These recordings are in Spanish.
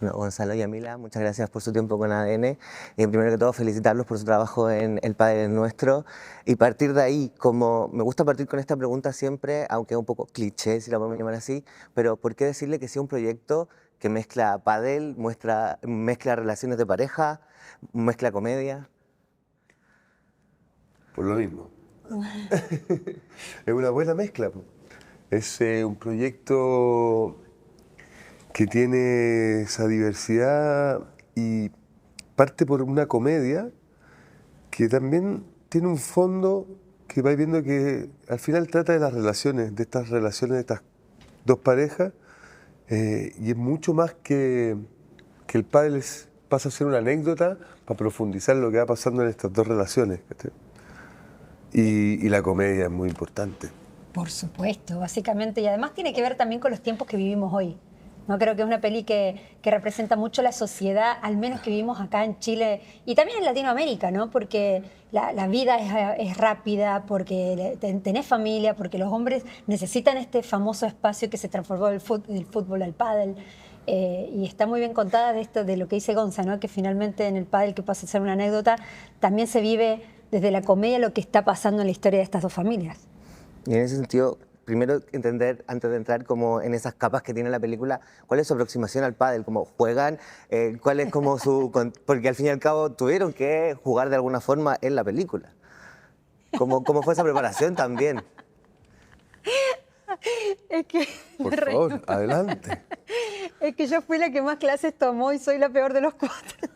Bueno, Gonzalo y Amila, muchas gracias por su tiempo con ADN. Primero que todo, felicitarlos por su trabajo en El Padre Nuestro. Y partir de ahí, como me gusta partir con esta pregunta siempre, aunque es un poco cliché, si la podemos llamar así, pero ¿por qué decirle que sea un proyecto que mezcla pádel, mezcla relaciones de pareja, mezcla comedia? Por lo mismo. Es una buena mezcla, po. Es un proyecto que tiene esa diversidad y parte por una comedia que también tiene un fondo que vais viendo que al final trata de las relaciones, de estas relaciones de estas dos parejas, y es mucho más que el pádel pasa a ser una anécdota para profundizar lo que va pasando en estas dos relaciones. ¿Cachai? Y la comedia es muy importante. Por supuesto, básicamente. Y además tiene que ver también con los tiempos que vivimos hoy. No creo que es una peli que representa mucho la sociedad, al menos que vivimos acá en Chile y también en Latinoamérica, ¿no? Porque la vida es rápida, porque tenés familia, porque los hombres necesitan este famoso espacio que se transformó del fútbol al pádel. Y está muy bien contada de esto, de lo que dice Gonza, ¿no? Que finalmente en el pádel, que pasa a ser una anécdota, también se vive desde la comedia lo que está pasando en la historia de estas dos familias. Y en ese sentido, primero entender, antes de entrar como en esas capas que tiene la película, cuál es su aproximación al pádel, cómo juegan, cuál es como porque al fin y al cabo tuvieron que jugar de alguna forma en la película. ¿Cómo fue esa preparación también? Es que Por favor, adelante. es que yo fui la que más clases tomó y soy la peor de los cuatro.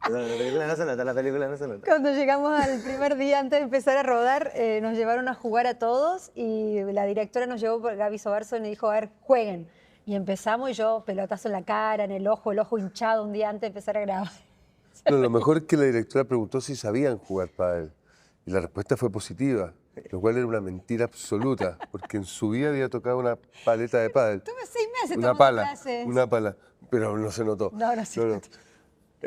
La película no se nota, la película no se nota. Cuando llegamos al primer día antes de empezar a rodar, nos llevaron a jugar a todos y la directora nos llevó por Gaby Sobarzo y nos dijo, a ver, jueguen. Y empezamos y yo, pelotazo en la cara, en el ojo hinchado un día antes de empezar a grabar. No, lo mejor es que la directora preguntó si sabían jugar pádel y la respuesta fue positiva, lo cual era una mentira absoluta, porque en su vida había tocado una paleta de pádel. Tuve 6 meses Una tomando pala, clases. una pala, pero no se notó. No se notó.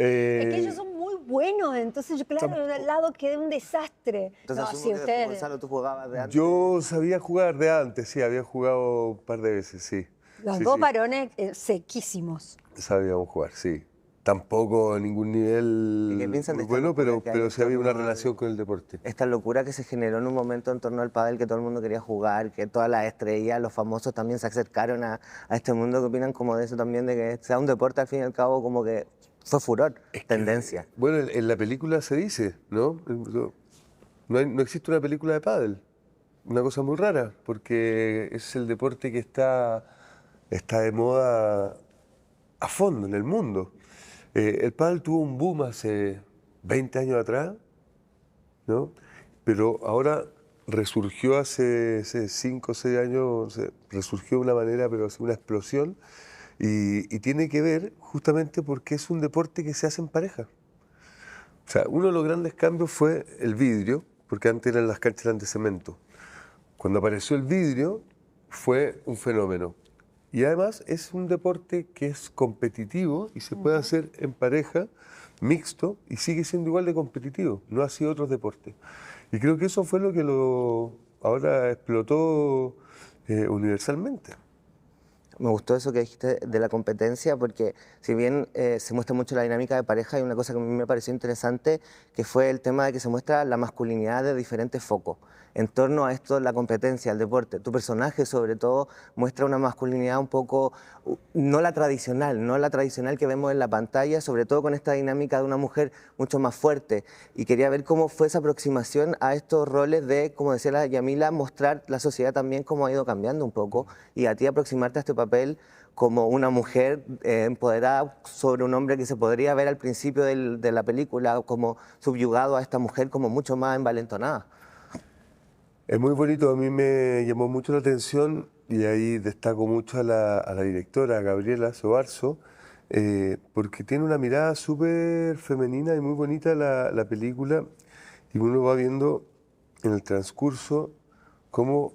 Eh, Es que ellos son muy buenos, entonces yo, claro, al lado quedé un desastre. Entonces No, asumo sí, que después, ustedes, Gonzalo, tú jugabas de antes. Yo sabía jugar de antes, sí, había jugado un par de veces, sí. los Sí, dos sí, varones sequísimos. sabíamos jugar, sí. Tampoco a ningún ¿Y qué nivel piensan de muy esta bueno, locura que hay pero en sí había una torno relación con el deporte. esta locura que se generó en un momento en torno al pádel, que todo el mundo quería jugar, que todas las estrellas, los famosos también se acercaron a este mundo? ¿Qué opinan como de eso también, de que sea un deporte al fin y al cabo como que fue furor, tendencia? Bueno, en la película se dice, ¿no? No existe una película de pádel. Una cosa muy rara, porque es el deporte que está de moda a fondo en el mundo. El pádel tuvo un boom hace 20 años atrás, ¿no? Pero ahora resurgió hace 5 o 6 años, resurgió de una manera, pero es una explosión, y tiene que ver justamente porque es un deporte que se hace en pareja. O sea, uno de los grandes cambios fue el vidrio, porque antes las canchas eran de cemento. Cuando apareció el vidrio fue un fenómeno. Y además es un deporte que es competitivo y se puede hacer en pareja, mixto, y sigue siendo igual de competitivo, no así otros deportes. Y creo que eso fue lo que ahora explotó universalmente. Me gustó eso que dijiste de la competencia, porque si bien se muestra mucho la dinámica de pareja, hay una cosa que a mí me pareció interesante, que fue el tema de que se muestra la masculinidad de diferentes focos. En torno a esto, la competencia, el deporte, tu personaje sobre todo muestra una masculinidad un poco, no la tradicional que vemos en la pantalla, sobre todo con esta dinámica de una mujer mucho más fuerte. Y quería ver cómo fue esa aproximación a estos roles de, como decía la Yamila, mostrar la sociedad también cómo ha ido cambiando un poco, y a ti aproximarte a este papel como una mujer empoderada sobre un hombre que se podría ver al principio de la película como subyugado a esta mujer como mucho más envalentonada. Es muy bonito, a mí me llamó mucho la atención y ahí destaco mucho a la directora, Gabriela Sobarzo, porque tiene una mirada súper femenina y muy bonita la película, y uno va viendo en el transcurso cómo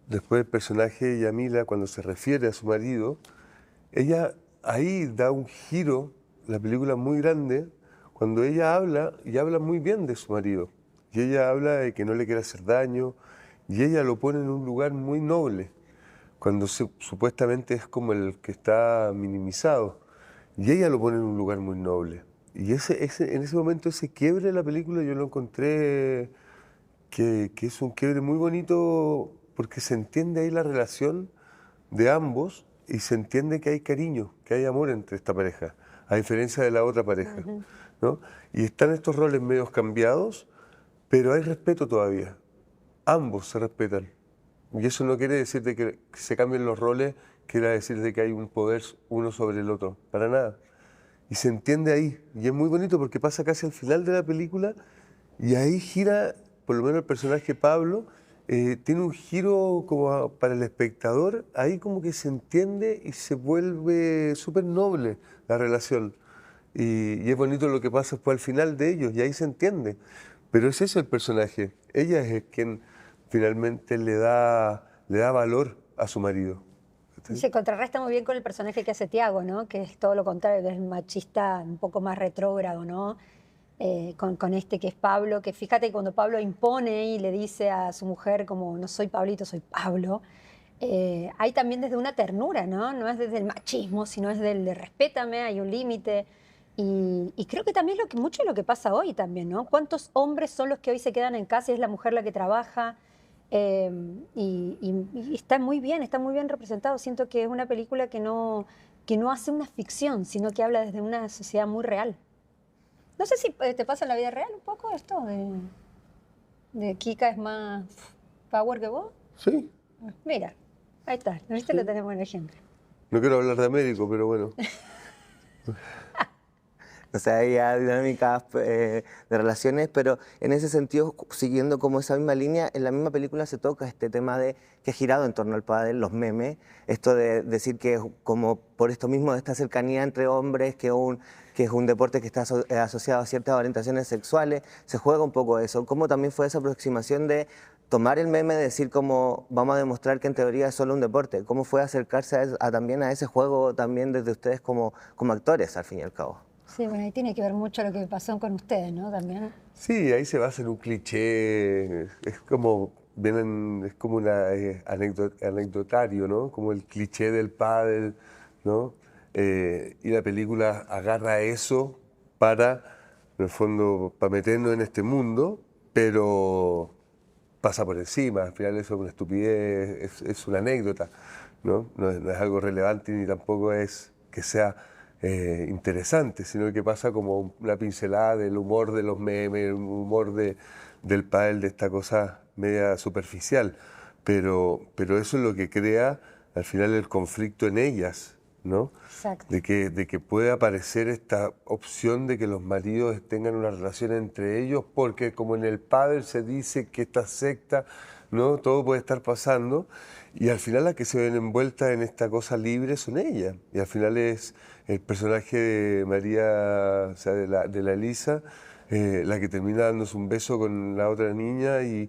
después el personaje Yamila, cuando se refiere a su marido, ella ahí da un giro, la película muy grande, cuando ella habla, y habla muy bien de su marido. Y ella habla de que no le quiere hacer daño, y ella lo pone en un lugar muy noble, cuando supuestamente es como el que está minimizado. y ella lo pone en un lugar muy noble. Y en ese momento, ese quiebre de la película, yo lo encontré que es un quiebre muy bonito porque se entiende ahí la relación de ambos y se entiende que hay cariño, que hay amor entre esta pareja, a diferencia de la otra pareja, ¿no? Y están estos roles medios cambiados, pero hay respeto todavía. Ambos se respetan. Y eso no quiere decir de que se cambien los roles, quiere decir de que hay un poder uno sobre el otro, para nada. Y se entiende ahí. Y es muy bonito porque pasa casi al final de la película y ahí gira, por lo menos el personaje Pablo, tiene un giro como para el espectador, ahí como que se entiende y se vuelve súper noble la relación. Y es bonito lo que pasa después al final de ellos y ahí se entiende. Pero es eso el personaje. Ella es quien finalmente le da valor a su marido. Y se contrarresta muy bien con el personaje que hace Tiago, ¿no? Que es todo lo contrario, que es el machista un poco más retrógrado, ¿no? Con este que es Pablo, que fíjate que cuando Pablo impone y le dice a su mujer como no soy Pablito, soy Pablo, hay también desde una ternura, ¿no? No es desde el machismo, sino es del de respétame, hay un límite. Y creo que también mucho es lo que pasa hoy también, ¿no? ¿Cuántos hombres son los que hoy se quedan en casa y es la mujer la que trabaja? Y está muy bien representado. Siento que es una película que no hace una ficción, sino que habla desde una sociedad muy real. No sé si te pasa en la vida real un poco esto de Kika es más power que vos. Sí. Mira, ahí está, ¿viste? Sí. Lo tenemos en ejemplo. No quiero hablar de Américo, pero bueno. O sea, hay ya dinámicas de relaciones, pero en ese sentido, siguiendo como esa misma línea, en la misma película se toca este tema de que ha girado en torno al pádel, los memes, esto de decir que como por esto mismo de esta cercanía entre hombres, que es un deporte que está asociado a ciertas orientaciones sexuales, se juega un poco eso. ¿Cómo también fue esa aproximación de tomar el meme, de decir como vamos a demostrar que en teoría es solo un deporte? ¿Cómo fue acercarse también a ese juego también desde ustedes como actores, al fin y al cabo? Sí, bueno, ahí tiene que ver mucho lo que pasó con ustedes, ¿no? También. Sí, ahí se basa en un cliché, es como, es como una anecdotario, ¿no? Como el cliché del pádel, ¿no? Y la película agarra eso para, en el fondo, para meternos en este mundo, pero pasa por encima, al final eso es una estupidez, es una anécdota, ¿no? No es algo relevante ni tampoco es que sea interesante, sino que pasa como una pincelada del humor de los memes, el humor del pádel, de esta cosa media superficial. Pero eso es lo que crea al final el conflicto en ellas, ¿no? Exacto. De que puede aparecer esta opción de que los maridos tengan una relación entre ellos, porque como en el pádel se dice que esta secta, ¿no? Todo puede estar pasando, y al final las que se ven envueltas en esta cosa libre son ellas, y al final es el personaje de María, o sea, de la Elisa, la que termina dándose un beso con la otra niña y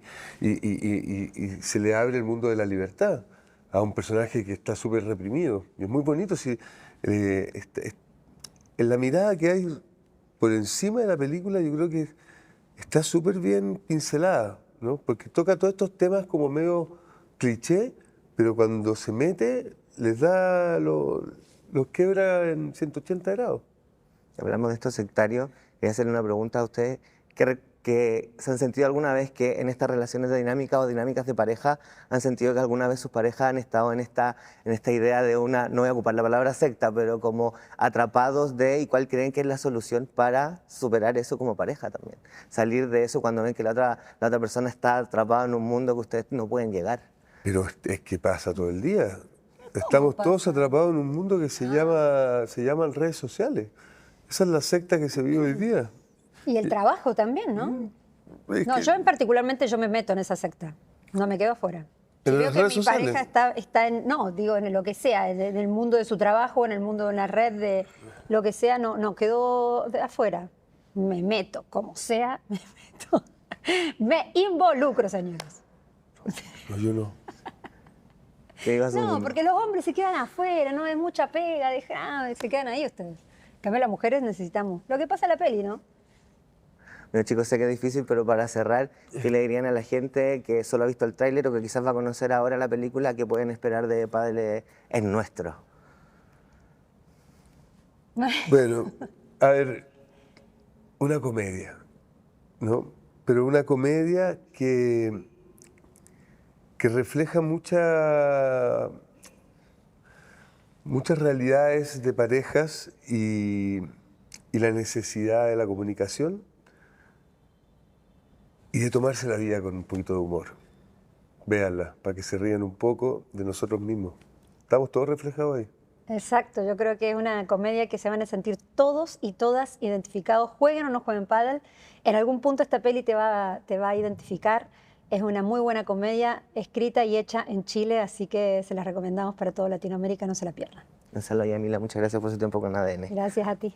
se le abre el mundo de la libertad a un personaje que está súper reprimido. Y es muy bonito, si, en la mirada que hay por encima de la película, yo creo que está súper bien pincelada, ¿no? Porque toca todos estos temas como medio cliché, pero cuando se mete, les da los quebra en 180 grados. Hablamos de estos sectarios, quería hacerle una pregunta a ustedes, que se han sentido alguna vez que en estas relaciones de dinámica o dinámicas de pareja, han sentido que alguna vez sus parejas han estado en esta idea de una, no voy a ocupar la palabra secta, pero como atrapados de, y cuál creen que es la solución para superar eso como pareja también. Salir de eso cuando ven que la otra persona está atrapada en un mundo que ustedes no pueden llegar. Pero es que pasa todo el día. Estamos todos atrapados en un mundo que se llaman redes sociales. Esa es la secta que se vive hoy día. Y el trabajo también, ¿no? No, yo particularmente yo me meto en esa secta. No me quedo afuera. Si ¿En veo las que redes mi sociales? pareja está en, no, digo en lo que sea, en el mundo de su trabajo, en el mundo de una red, de lo que sea, no quedo afuera. Me meto, como sea, me meto. Me involucro, señores. No, yo no. ¿Qué ibas a No, decir? porque los hombres se quedan afuera, no es mucha pega, se quedan ahí ustedes. En cambio, las mujeres necesitamos. Lo que pasa en la peli, ¿no? Bueno, chicos, sé que es difícil, pero para cerrar, ¿qué le dirían a la gente que solo ha visto el tráiler o que quizás va a conocer ahora la película, que pueden esperar de Padre es Nuestro? Bueno, a ver, una comedia, ¿no? Pero una comedia que refleja muchas realidades de parejas y la necesidad de la comunicación y de tomarse la vida con un poquito de humor. Véanla, para que se rían un poco de nosotros mismos. Estamos todos reflejados ahí. Exacto, yo creo que es una comedia que se van a sentir todos y todas identificados, jueguen o no jueguen pádel, en algún punto esta peli te va a identificar. Es una muy buena comedia, escrita y hecha en Chile, así que se las recomendamos para toda Latinoamérica, no se la pierdan. Gonzalo y Yamila, muchas gracias por su tiempo con ADN. Gracias a ti.